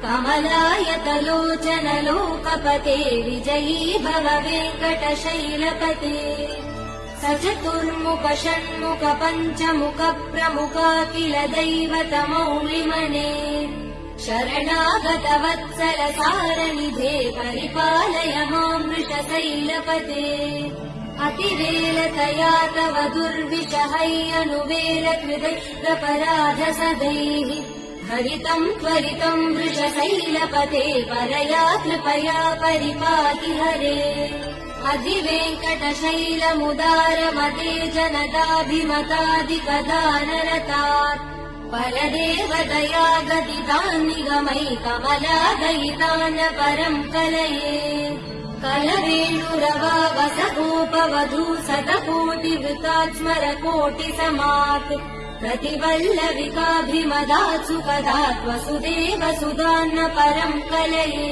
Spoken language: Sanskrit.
कमलायतलोचन लोकपते विजयी भव वेङ्कटशैलपते स चतुर्मुख षण्मुख पञ्चमुख प्रमुखाखिल दैवतमौलिमने शरणागत वत्सल सारनिधे परिपालय मां वृषशैलपते अतिवेलतया तव दुर्विषहैयनुवेल कृतैरपराध सदैः हरितं त्वरितं वृषशैलपते परया कृपया परिपाहि हरे अधिवेङ्कटशैलमुदारमते जनताभिमतादिपदानरतात् परदेवदया गदितान् निगमै कमलादयितान् परं कलये कलवेणुरवावसगोपवधू शतकोटिवृतात् स्मरकोटिसमात् प्रतिवल्लविकाभिमदात् सुपदात् वसुदेव सुधान्न परं कलये